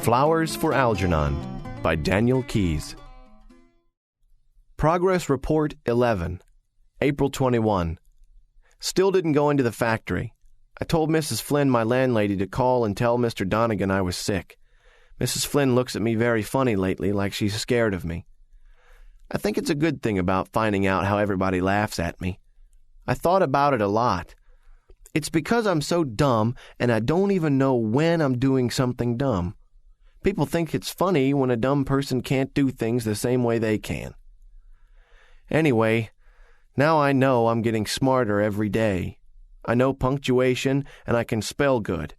Flowers for Algernon by Daniel Keyes. Progress Report 11, April 21. Still didn't go into the factory. I told Mrs. Flynn, my landlady, to call and tell Mr. Donegan I was sick. Mrs. Flynn looks at me very funny lately, like she's scared of me. I think it's a good thing about finding out how everybody laughs at me. I thought about it a lot. It's because I'm so dumb and I don't even know when I'm doing something dumb. People think it's funny when a dumb person can't do things the same way they can. Anyway, now I know I'm getting smarter every day. I know punctuation and I can spell good.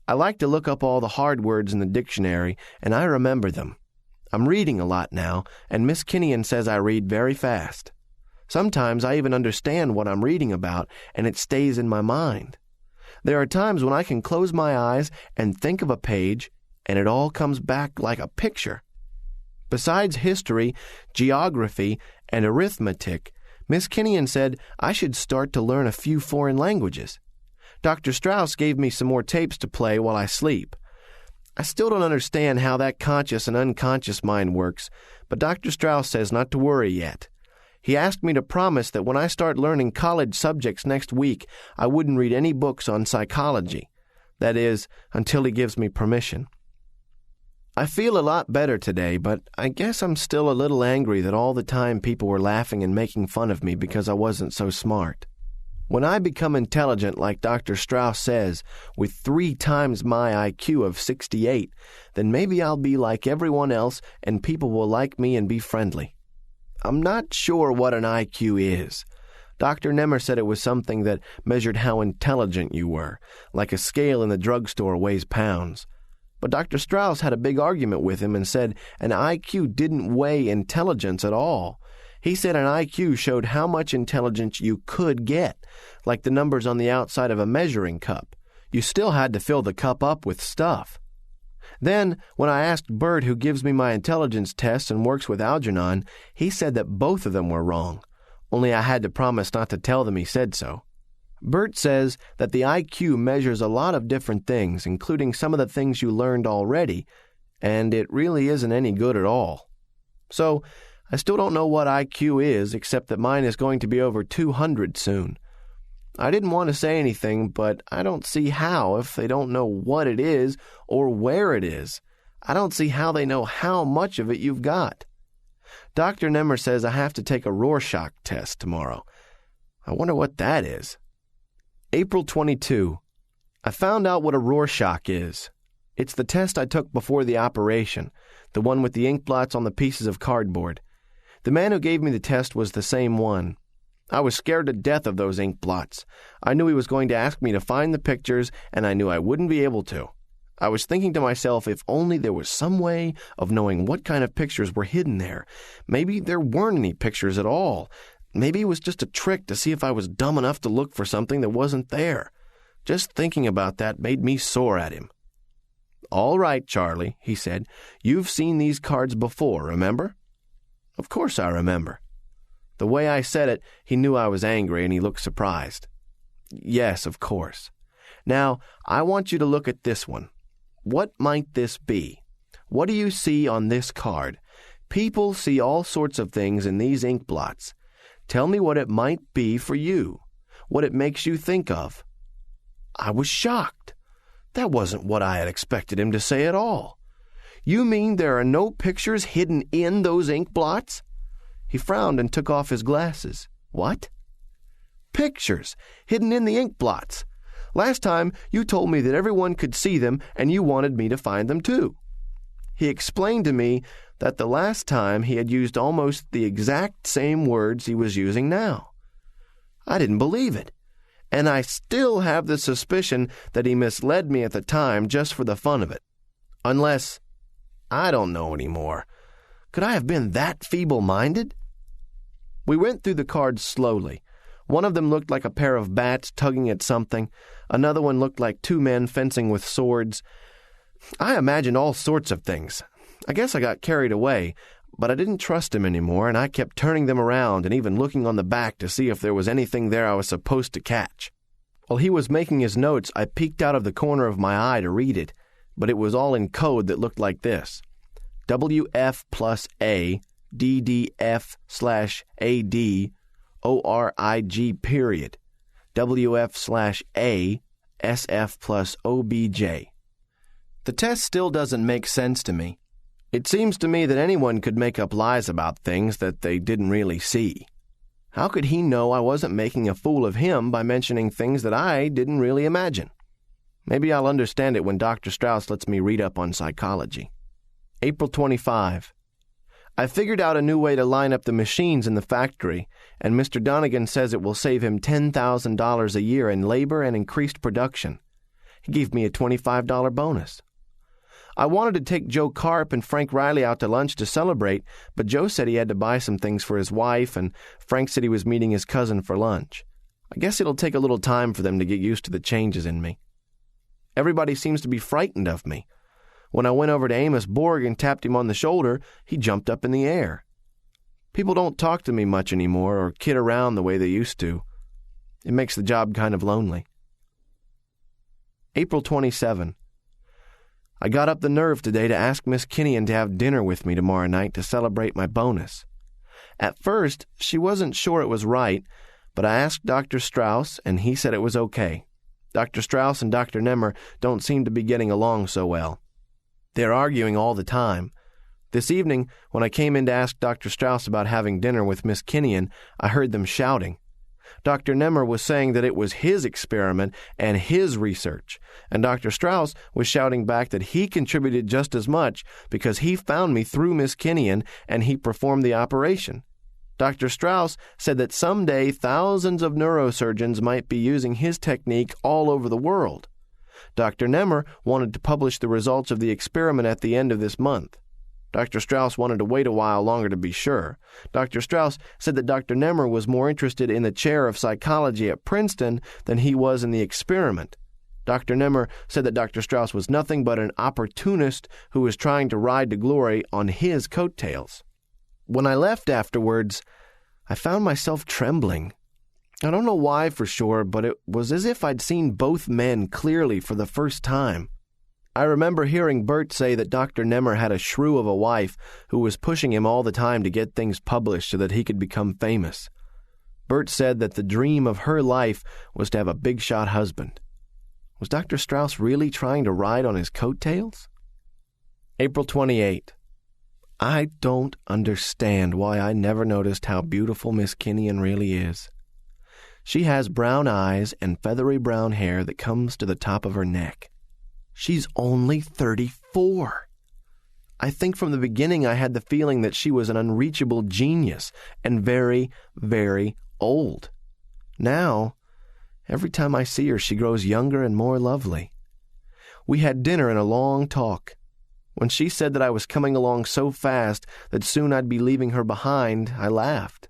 I like to look up all the hard words in the dictionary and I remember them. I'm reading a lot now, and Miss Kinnian says I read very fast. Sometimes I even understand what I'm reading about, and it stays in my mind. There are times when I can close my eyes and think of a page, and it all comes back like a picture. Besides history, geography, and arithmetic, Miss Kinnian said I should start to learn a few foreign languages. Dr. Strauss gave me some more tapes to play while I sleep. I still don't understand how that conscious and unconscious mind works, but Dr. Strauss says not to worry yet. He asked me to promise that when I start learning college subjects next week, I wouldn't read any books on psychology. That is, until he gives me permission. I feel a lot better today, but I guess I'm still a little angry that all the time people were laughing and making fun of me because I wasn't so smart. When I become intelligent like Dr. Strauss says, with 3 times my IQ of 68, then maybe I'll be like everyone else and people will like me and be friendly. I'm not sure what an IQ is. Dr. Nemmer said it was something that measured how intelligent you were, like a scale in the drugstore weighs pounds. But Dr. Strauss had a big argument with him and said an IQ didn't weigh intelligence at all. He said an IQ showed how much intelligence you could get, like the numbers on the outside of a measuring cup. You still had to fill the cup up with stuff. Then, when I asked Bert, who gives me my intelligence tests and works with Algernon, he said that both of them were wrong, only I had to promise not to tell them he said so. Bert says that the IQ measures a lot of different things, including some of the things you learned already, and it really isn't any good at all. So, I still don't know what IQ is, except that mine is going to be over 200 soon. I didn't want to say anything, but I don't see how if they don't know what it is or where it is. I don't see how they know how much of it you've got. Dr. Nemmer says I have to take a Rorschach test tomorrow. I wonder what that is. April 22. I found out what a Rorschach is. It's the test I took before the operation, the one with the ink blots on the pieces of cardboard. The man who gave me the test was the same one. I was scared to death of those ink blots. I knew he was going to ask me to find the pictures, and I knew I wouldn't be able to. I was thinking to myself, if only there was some way of knowing what kind of pictures were hidden there. Maybe there weren't any pictures at all. Maybe it was just a trick to see if I was dumb enough to look for something that wasn't there. Just thinking about that made me sore at him. "All right, Charlie," he said. "You've seen these cards before, remember?" Of course I remember. The way I said it, he knew I was angry and he looked surprised. Yes, of course. Now, I want you to look at this one. What might this be? What do you see on this card? People see all sorts of things in these ink blots. Tell me what it might be for you, what it makes you think of. I was shocked. That wasn't what I had expected him to say at all. You mean there are no pictures hidden in those ink blots? He frowned and took off his glasses. What? Pictures, hidden in the ink blots. Last time you told me that everyone could see them and you wanted me to find them too. He explained to me that the last time he had used almost the exact same words he was using now. I didn't believe it, and I still have the suspicion that he misled me at the time just for the fun of it. Unless, I don't know anymore. Could I have been that feeble-minded? We went through the cards slowly. One of them looked like a pair of bats tugging at something. Another one looked like 2 men fencing with swords. I imagined all sorts of things. I guess I got carried away, but I didn't trust him anymore, and I kept turning them around and even looking on the back to see if there was anything there I was supposed to catch. While he was making his notes, I peeked out of the corner of my eye to read it. but it was all in code that looked like this: WF plus A, DDF/AD, ORIG period, WF/A, SF plus OBJ. The test still doesn't make sense to me. It seems to me that anyone could make up lies about things that they didn't really see. How could he know I wasn't making a fool of him by mentioning things that I didn't really imagine? Maybe I'll understand it when Dr. Strauss lets me read up on psychology. April 25. I figured out a new way to line up the machines in the factory, and Mr. Donegan says it will save him $10,000 a year in labor and increased production. He gave me a $25 bonus. I wanted to take Joe Karp and Frank Riley out to lunch to celebrate, but Joe said he had to buy some things for his wife, and Frank said he was meeting his cousin for lunch. I guess it'll take a little time for them to get used to the changes in me. Everybody seems to be frightened of me. When I went over to Amos Borg and tapped him on the shoulder, he jumped up in the air. People don't talk to me much anymore or kid around the way they used to. It makes the job kind of lonely. April 27. I got up the nerve today to ask Miss Kinnian to have dinner with me tomorrow night to celebrate my bonus. At first, she wasn't sure it was right, but I asked Dr. Strauss, and he said it was okay. Dr. Strauss and Dr. Nemmer don't seem to be getting along so well. They're arguing all the time. This evening, when I came in to ask Dr. Strauss about having dinner with Miss Kinnian, I heard them shouting. Dr. Nemmer was saying that it was his experiment and his research, and Dr. Strauss was shouting back that he contributed just as much because he found me through Miss Kinnian and he performed the operation. Dr. Strauss said that someday thousands of neurosurgeons might be using his technique all over the world. Dr. Nemmer wanted to publish the results of the experiment at the end of this month. Dr. Strauss wanted to wait a while longer to be sure. Dr. Strauss said that Dr. Nemmer was more interested in the chair of psychology at Princeton than he was in the experiment. Dr. Nemmer said that Dr. Strauss was nothing but an opportunist who was trying to ride to glory on his coattails. When I left afterwards, I found myself trembling. I don't know why for sure, but it was as if I'd seen both men clearly for the first time. I remember hearing Bert say that Dr. Nemmer had a shrew of a wife who was pushing him all the time to get things published so that he could become famous. Bert said that the dream of her life was to have a big-shot husband. Was Dr. Strauss really trying to ride on his coattails? April 28. I don't understand why I never noticed how beautiful Miss Kinnian really is. She has brown eyes and feathery brown hair that comes to the top of her neck. She's only 34. I think from the beginning I had the feeling that she was an unreachable genius and very, very old. Now, every time I see her, she grows younger and more lovely. We had dinner and a long talk. When she said that I was coming along so fast that soon I'd be leaving her behind, I laughed.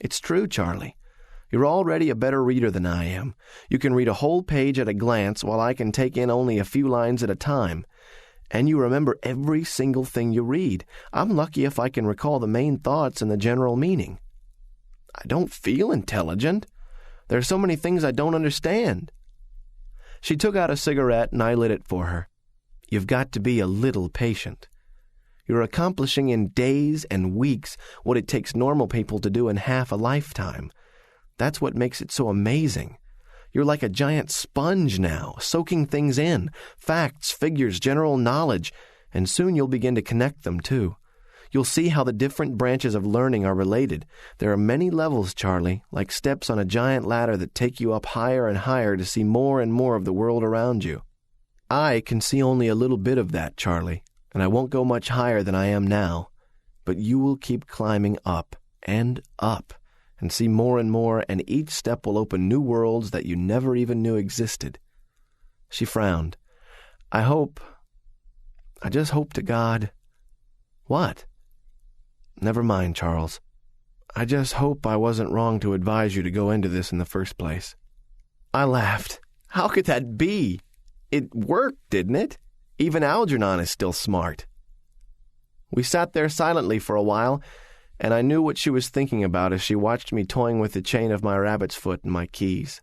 It's true, Charlie. You're already a better reader than I am. You can read a whole page at a glance while I can take in only a few lines at a time. And you remember every single thing you read. I'm lucky if I can recall the main thoughts and the general meaning. I don't feel intelligent. There are so many things I don't understand. She took out a cigarette and I lit it for her. You've got to be a little patient. You're accomplishing in days and weeks what it takes normal people to do in half a lifetime. That's what makes it so amazing. You're like a giant sponge now, soaking things in, facts, figures, general knowledge, and soon you'll begin to connect them, too. You'll see how the different branches of learning are related. There are many levels, Charlie, like steps on a giant ladder that take you up higher and higher to see more and more of the world around you. I can see only a little bit of that, Charlie, and I won't go much higher than I am now. But you will keep climbing up and up, and see more and more, and each step will open new worlds that you never even knew existed. She frowned. I just hope to God. What? Never mind, Charles. I just hope I wasn't wrong to advise you to go into this in the first place. I laughed. How could that be? It worked, didn't it? Even Algernon is still smart. We sat there silently for a while, and I knew what she was thinking about as she watched me toying with the chain of my rabbit's foot and my keys.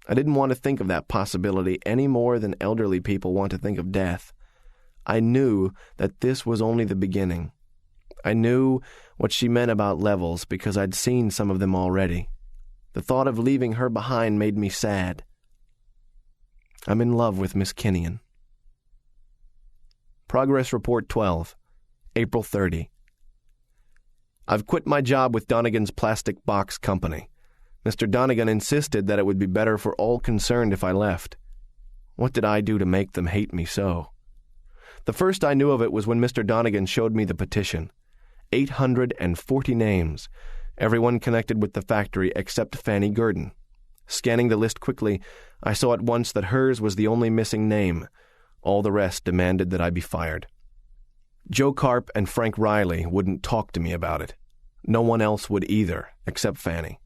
I didn't want to think of that possibility any more than elderly people want to think of death. I knew that this was only the beginning. I knew what she meant about levels because I'd seen some of them already. The thought of leaving her behind made me sad. I'm in love with Miss Kinnian. Progress Report 12, April 30. I've quit my job with Donegan's Plastic Box Company. Mr. Donegan insisted that it would be better for all concerned if I left. What did I do to make them hate me so? The first I knew of it was when Mr. Donegan showed me the petition. 840 names, everyone connected with the factory except Fanny Gurdon. Scanning the list quickly, I saw at once that hers was the only missing name. All the rest demanded that I be fired. Joe Carp and Frank Riley wouldn't talk to me about it. No one else would either, except Fanny.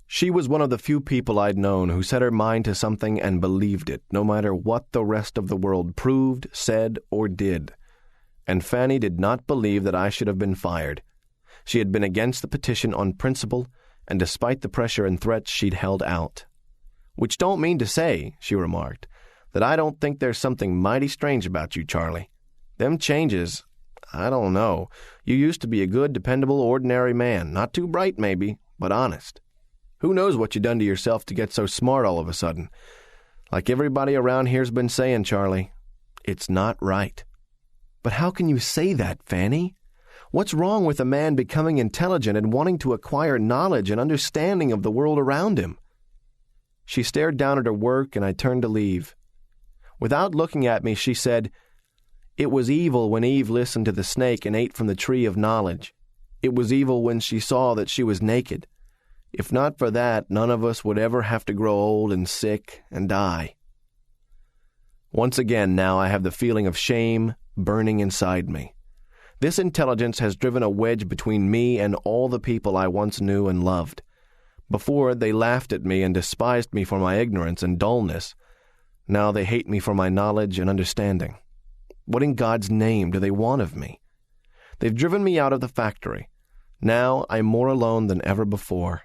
She was one of the few people I'd known who set her mind to something and believed it, no matter what the rest of the world proved, said, or did. And Fanny did not believe that I should have been fired. She had been against the petition on principle, and despite the pressure and threats she'd held out. "Which don't mean to say," she remarked, "that I don't think there's something mighty strange about you, Charlie. Them changes, I don't know. You used to be a good, dependable, ordinary man. Not too bright, maybe, but honest. Who knows what you done to yourself to get so smart all of a sudden? Like everybody around here's been saying, Charlie, it's not right." "But how can you say that, Fanny? What's wrong with a man becoming intelligent and wanting to acquire knowledge and understanding of the world around him?" She stared down at her work, and I turned to leave. Without looking at me, she said, "It was evil when Eve listened to the snake and ate from the tree of knowledge. It was evil when she saw that she was naked. If not for that, none of us would ever have to grow old and sick and die." Once again now I have the feeling of shame burning inside me. This intelligence has driven a wedge between me and all the people I once knew and loved. Before, they laughed at me and despised me for my ignorance and dullness. Now they hate me for my knowledge and understanding. What in God's name do they want of me? They've driven me out of the factory. Now I'm more alone than ever before.